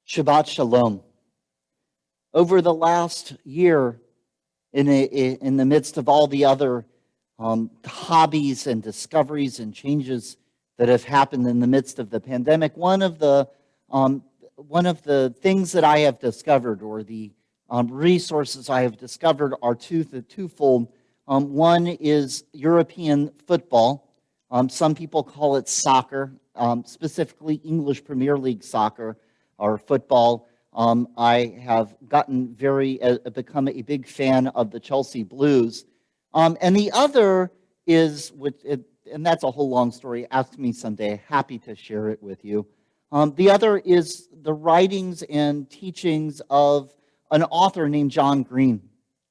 Shabbat Shalom. Over the last year, in the midst of all the other hobbies and discoveries and changes that have happened in the midst of the pandemic, one of the things that I have discovered, or the resources I have discovered, are twofold. One is European football. Some people call it soccer, specifically English Premier League soccer or football. I have become a big fan of the Chelsea Blues. And the other is, and that's a whole long story, ask me someday, happy to share it with you. The other is the writings and teachings of an author named John Green.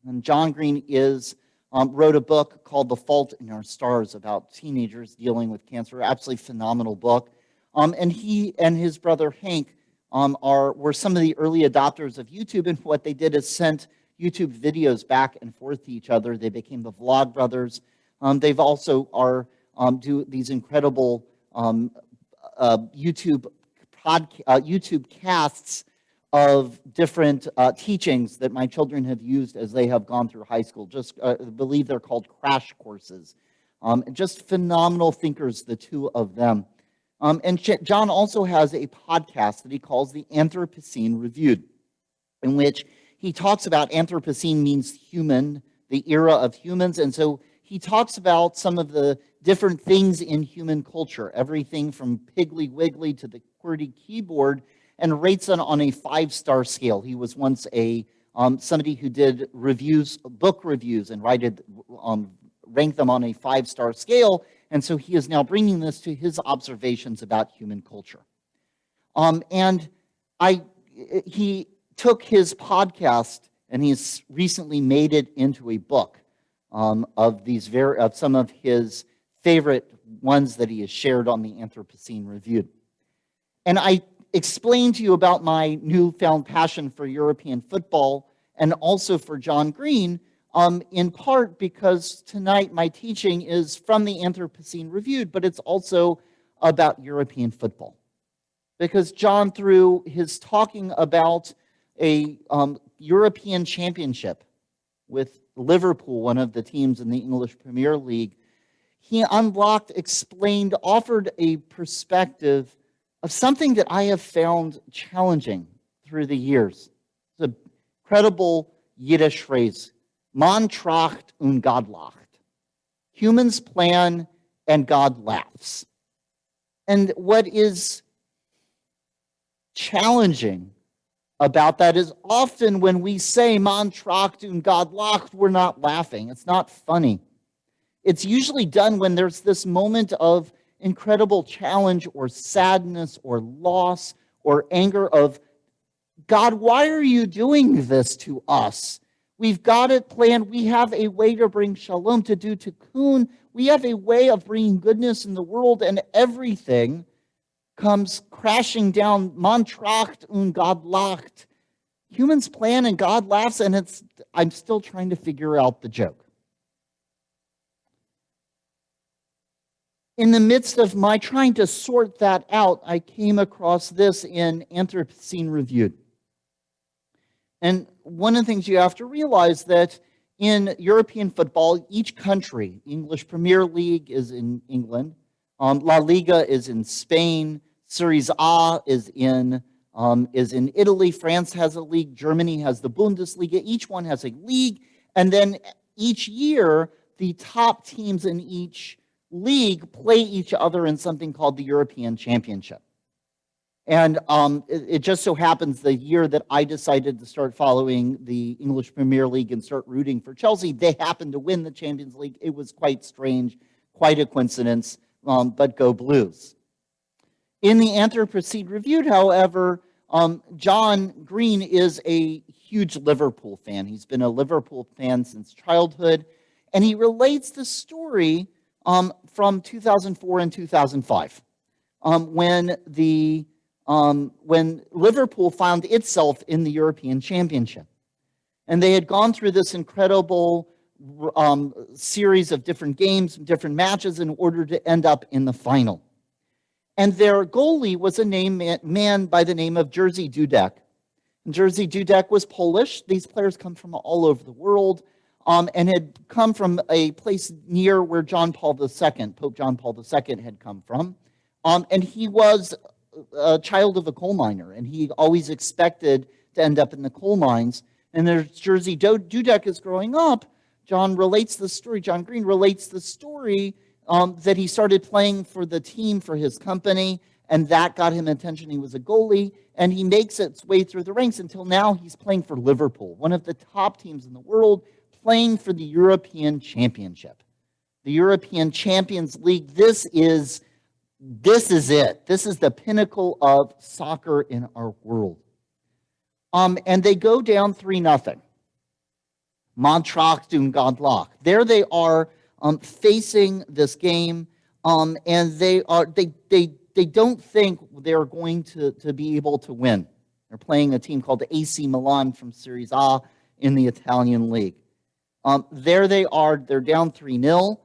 And John Green wrote a book called The Fault in Our Stars about teenagers dealing with cancer. Absolutely phenomenal book. And he and his brother Hank were some of the early adopters of YouTube, and what they did is sent YouTube videos back and forth to each other. They became the Vlog Brothers. They've also do these incredible YouTube casts of different teachings that my children have used as they have gone through high school. I believe they're called crash courses. Just phenomenal thinkers, the two of them. And John also has a podcast that he calls the Anthropocene Reviewed, in which he talks about Anthropocene means human, the era of humans. And so he talks about some of the different things in human culture, everything from Piggly Wiggly to the QWERTY keyboard, and rates it on a 5-star scale. He was once somebody who did book reviews, and ranked them on a 5-star scale. And so he is now bringing this to his observations about human culture. He took his podcast and he's recently made it into a book of some of his favorite ones that he has shared on the Anthropocene Reviewed. And I explained to you about my newfound passion for European football and also for John Green, in part because tonight my teaching is from the Anthropocene Reviewed, but it's also about European football. Because John, through his talking about a European championship with Liverpool, one of the teams in the English Premier League, he offered a perspective of something that I have found challenging through the years. It's an incredible Yiddish phrase, Man Tracht und Gott lacht. Humans plan and God laughs. And what is challenging about that is often when we say Man Tracht und Gott lacht, we're not laughing. It's not funny. It's usually done when there's this moment of incredible challenge or sadness or loss or anger of, God, why are you doing this to us? We've got it planned. We have a way to bring shalom, to do tikkun. We have a way of bringing goodness in the world, and everything comes crashing down. Man tracht und Gott lacht. Humans plan and God laughs, and I'm still trying to figure out the joke. In the midst of my trying to sort that out, I came across this in Anthropocene Reviewed. And one of the things you have to realize that in European football, each country, English Premier League is in England, La Liga is in Spain, Serie A is in Italy, France has a league, Germany has the Bundesliga, each one has a league, and then each year, the top teams in each league play each other in something called the European Championship. And it just so happens the year that I decided to start following the English Premier League and start rooting for Chelsea, they happened to win the Champions League. It was quite strange, quite a coincidence, but go Blues. In the Anthropocene Reviewed, however, John Green is a huge Liverpool fan. He's been a Liverpool fan since childhood, and he relates the story from 2004 and 2005, when Liverpool found itself in the European Championship. And they had gone through this incredible series of different games, different matches in order to end up in the final. And their goalie was a man by the name of Jerzy Dudek. And Jerzy Dudek was Polish. These players come from all over the world, and had come from a place near where Pope John Paul II had come from. And he was a child of a coal miner, and he always expected to end up in the coal mines. And as Jerzy Dudek is growing up, John Green relates the story that he started playing for the team for his company, and that got him attention. He was a goalie, and he makes its way through the ranks until now he's playing for Liverpool, one of the top teams in the world, playing for the European Championship. The European Champions League, this is it. This is the pinnacle of soccer in our world. And they go down 3-0. Tracht und Godlock. There they are, facing this game, and they don't think they're going to be able to win. They're playing a team called the AC Milan from Serie A in the Italian league. There they are. They're down 3-0,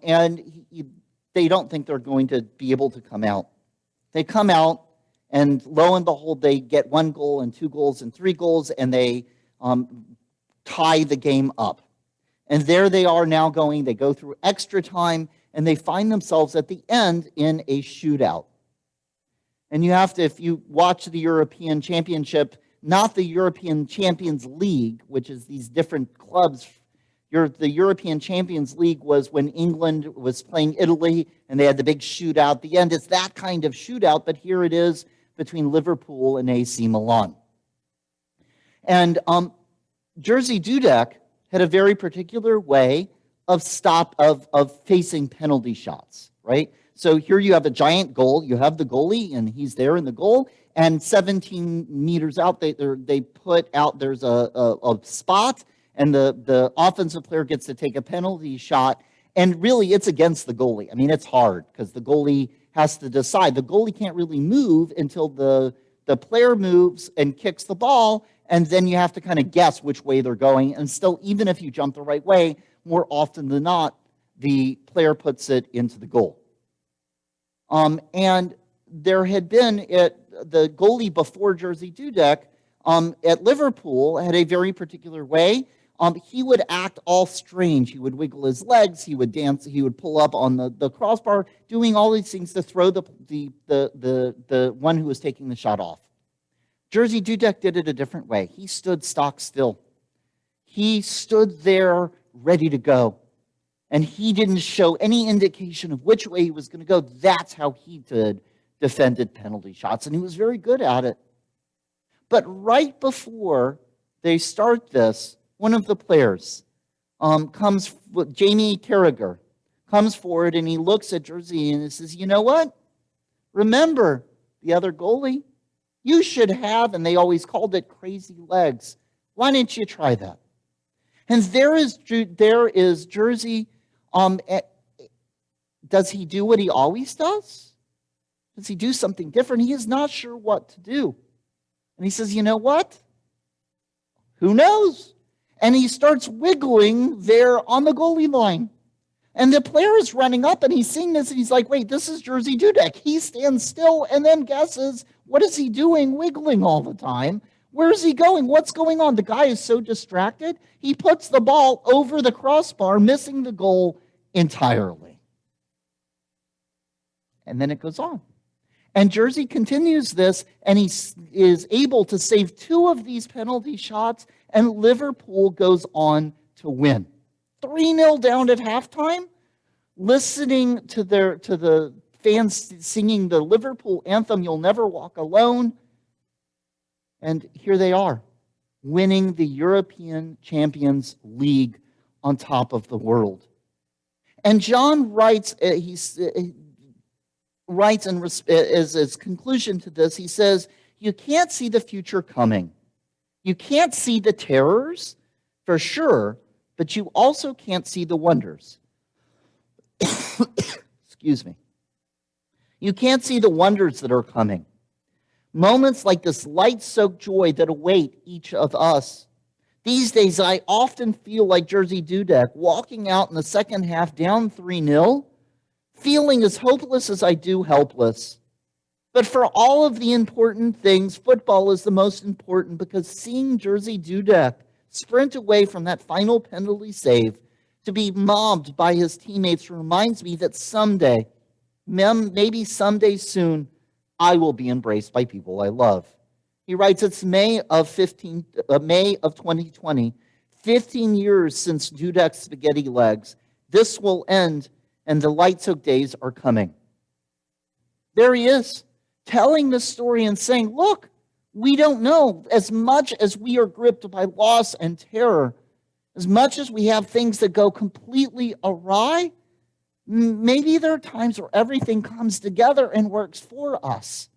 and they don't think they're going to be able to come out. They come out, and lo and behold, they get 1 goal and 2 goals and 3 goals, and they tie the game up. And there they are now going. They go through extra time, and they find themselves at the end in a shootout. And you have to, if you watch the European Championship, not the European Champions League, which is these different clubs. The European Champions League was when England was playing Italy, and they had the big shootout at the end. It's that kind of shootout, but here it is between Liverpool and AC Milan. And Jerzy Dudek had a very particular way of facing penalty shots, right? So here you have a giant goal. You have the goalie, and he's there in the goal. And 17 meters out, they put out, there's a spot, and the offensive player gets to take a penalty shot. And really, it's against the goalie. I mean, it's hard because the goalie has to decide. The goalie can't really move until the player moves and kicks the ball, and then you have to kind of guess which way they're going. And still, even if you jump the right way, more often than not, the player puts it into the goal. And there had been, the goalie before Jerzy Dudek at Liverpool had a very particular way. He would act all strange. He would wiggle his legs. He would dance. He would pull up on the crossbar, doing all these things to throw the one who was taking the shot off. Jerzy Dudek did it a different way. He stood stock still. He stood there ready to go. And he didn't show any indication of which way he was going to go. That's how he defended penalty shots, and he was very good at it. But right before they start this, one of the players Jamie Carragher, comes forward, and he looks at Jerzy and he says, you know what? Remember the other goalie? You should have, and they always called it crazy legs. Why didn't you try that? And there is Jerzy. Does he do what he always does? Does he do something different? He is not sure what to do. And he says, you know what? Who knows? And he starts wiggling there on the goalie line. And the player is running up, and he's seeing this, and he's like, wait, this is Jerzy Dudek. He stands still and then guesses, what is he doing wiggling all the time? Where is he going? What's going on? The guy is so distracted, he puts the ball over the crossbar, missing the goal entirely. And then it goes on. And Jerzy continues this, and he is able to save 2 of these penalty shots, and Liverpool goes on to win. 3-0 down at halftime, listening to the fans singing the Liverpool anthem, You'll Never Walk Alone. And here they are, winning the European Champions League on top of the world. And John writes, as his conclusion to this, he says, you can't see the future coming. You can't see the terrors, for sure, but you also can't see the wonders. Excuse me. You can't see the wonders that are coming. Moments like this light-soaked joy that await each of us. These days, I often feel like Jerzy Dudek walking out in the second half down 3-0, feeling as hopeless as I do helpless. But for all of the important things, football is the most important, because seeing Jerzy Dudek sprint away from that final penalty save to be mobbed by his teammates reminds me that someday, maybe someday soon, I will be embraced by people I love. He writes, it's May of 2020, 15 years since Dudek's spaghetti legs. This will end, and the Leipzig days are coming. There he is, telling the story and saying, look, we don't know. As much as we are gripped by loss and terror, as much as we have things that go completely awry, maybe there are times where everything comes together and works for us.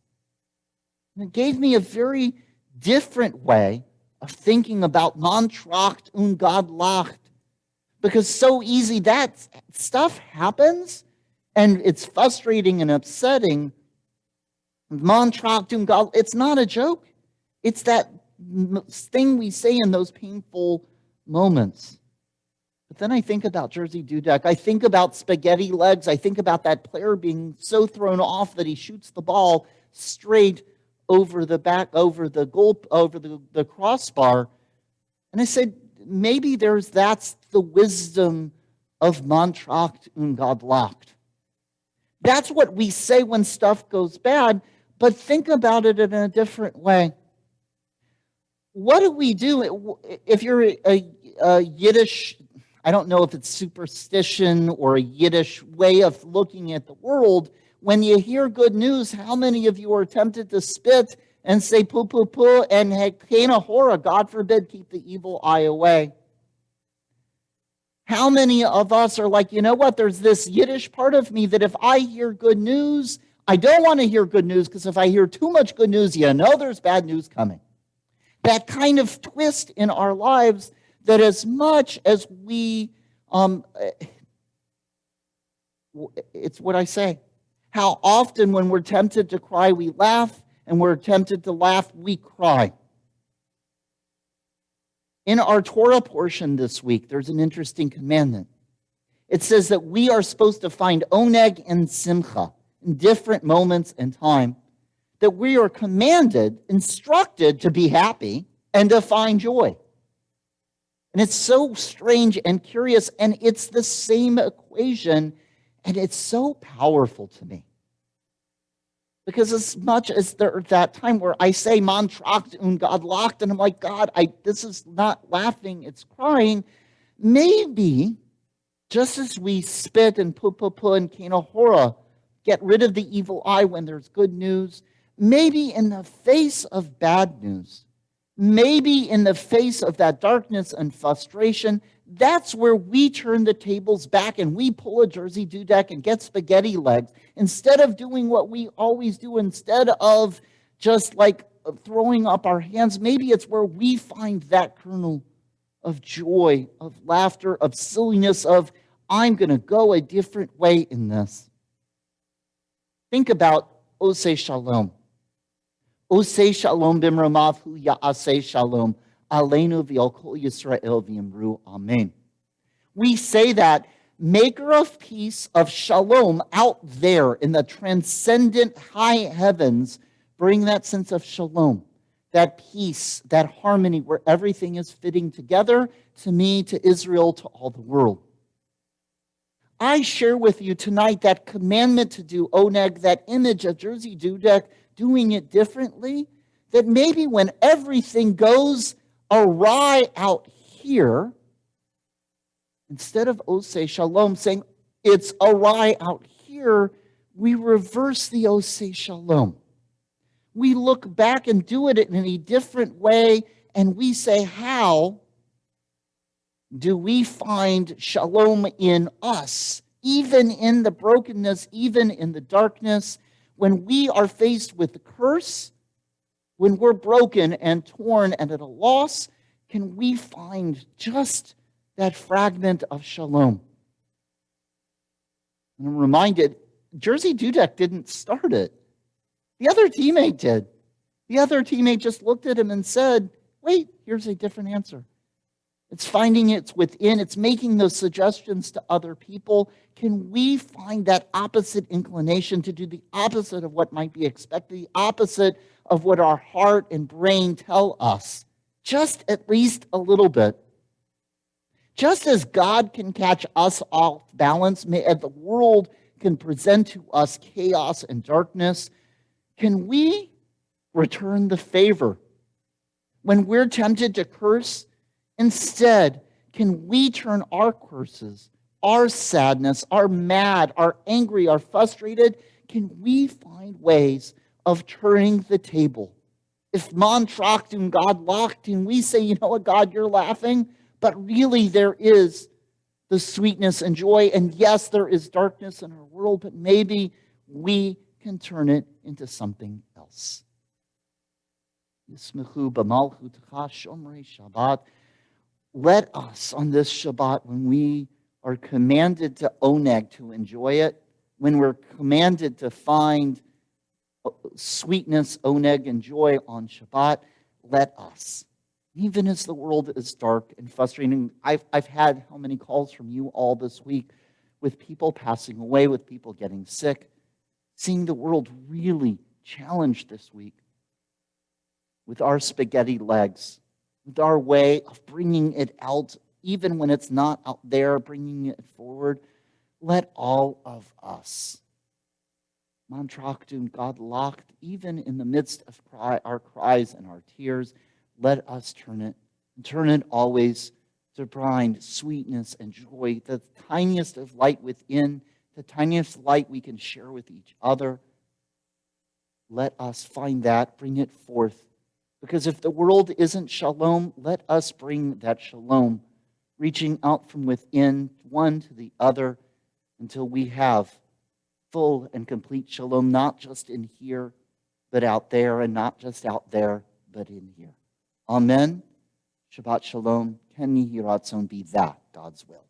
And it gave me a very different way of thinking about man Tracht und Gott lacht. Because so easy, that stuff happens, and it's frustrating and upsetting. Man Tracht und Gott, it's not a joke. It's that thing we say in those painful moments. But then I think about Jerzy Dudek. I think about spaghetti legs. I think about that player being so thrown off that he shoots the ball straight over the back, over the goal, over the crossbar. And I said, maybe that's the wisdom of man Tracht und Gott lacht. That's what we say when stuff goes bad, but think about it in a different way. What do we do if you're a Yiddish, I don't know if it's superstition or a Yiddish way of looking at the world, when you hear good news, how many of you are tempted to spit and say poo, poo, poo, and hekena hora, God forbid, keep the evil eye away? How many of us are like, you know what, there's this Yiddish part of me that if I hear good news, I don't want to hear good news, because if I hear too much good news, you know there's bad news coming. That kind of twist in our lives, that as much as we, it's what I say. How often when we're tempted to cry, we laugh, and we're tempted to laugh, we cry. In our Torah portion this week, there's an interesting commandment. It says that we are supposed to find oneg and simcha in different moments in time, that we are commanded, instructed to be happy and to find joy. And it's so strange and curious, and it's the same equation, and it's so powerful to me. Because as much as there's that time where I say man Tracht und Gott lacht, and I'm like, God, this is not laughing, it's crying, maybe just as we spit and poo poo poo and kena hora, get rid of the evil eye when there's good news, maybe in the face of bad news, maybe in the face of that darkness and frustration, that's where we turn the tables back and we pull a Jerzy Dudek and get spaghetti legs. Instead of doing what we always do, instead of just like throwing up our hands, maybe it's where we find that kernel of joy, of laughter, of silliness, of I'm going to go a different way in this. Think about Oseh Shalom. Oseh Shalom b'mromav hu ya'aseh shalom. Aleinu v'al kol Yisrael v'yimru amen. We say that maker of peace, of shalom, out there in the transcendent high heavens, bring that sense of shalom, that peace, that harmony where everything is fitting together, to me, to Israel, to all the world. I share with you tonight that commandment to do oneg, that image of Jerzy Dudek doing it differently, that maybe when everything goes awry out here, instead of Oseh Shalom saying it's awry out here, we reverse the Oseh Shalom. We look back and do it in a different way, and we say, how do we find shalom in us, even in the brokenness, even in the darkness, when we are faced with the curse, when we're broken and torn and at a loss, can we find just that fragment of shalom? And I'm reminded, Jerzy Dudek didn't start it. The other teammate did. The other teammate just looked at him and said, wait, here's a different answer. It's finding it's within. It's making those suggestions to other people. Can we find that opposite inclination to do the opposite of what might be expected, the opposite of what our heart and brain tell us? Just at least a little bit. Just as God can catch us off balance, as the world can present to us chaos and darkness, can we return the favor? When we're tempted to curse, instead, can we turn our curses, our sadness, our mad, our angry, our frustrated, can we find ways of turning the table? If man Tracht and God lacht, and we say, you know what, God, you're laughing, but really there is the sweetness and joy, and yes, there is darkness in our world, but maybe we can turn it into something else. Yismechu b'malchutcha shomrei Shabbat. Let us on this Shabbat, when we are commanded to oneg, to enjoy it, when we're commanded to find sweetness, oneg, and joy on Shabbat, let us. Even as the world is dark and frustrating, I've had how many calls from you all this week with people passing away, with people getting sick, seeing the world really challenged this week with our spaghetti legs, with our way of bringing it out, even when it's not out there, bringing it forward. Let all of us, man Trachtun, God locked, even in the midst of our cries and our tears, let us turn it always to find sweetness and joy, the tiniest of light within, the tiniest light we can share with each other. Let us find that, bring it forth. Because if the world isn't shalom, let us bring that shalom, reaching out from within, one to the other, until we have full and complete shalom, not just in here, but out there, and not just out there, but in here. Amen. Shabbat shalom. Ken Yehi Ratzon be that God's will.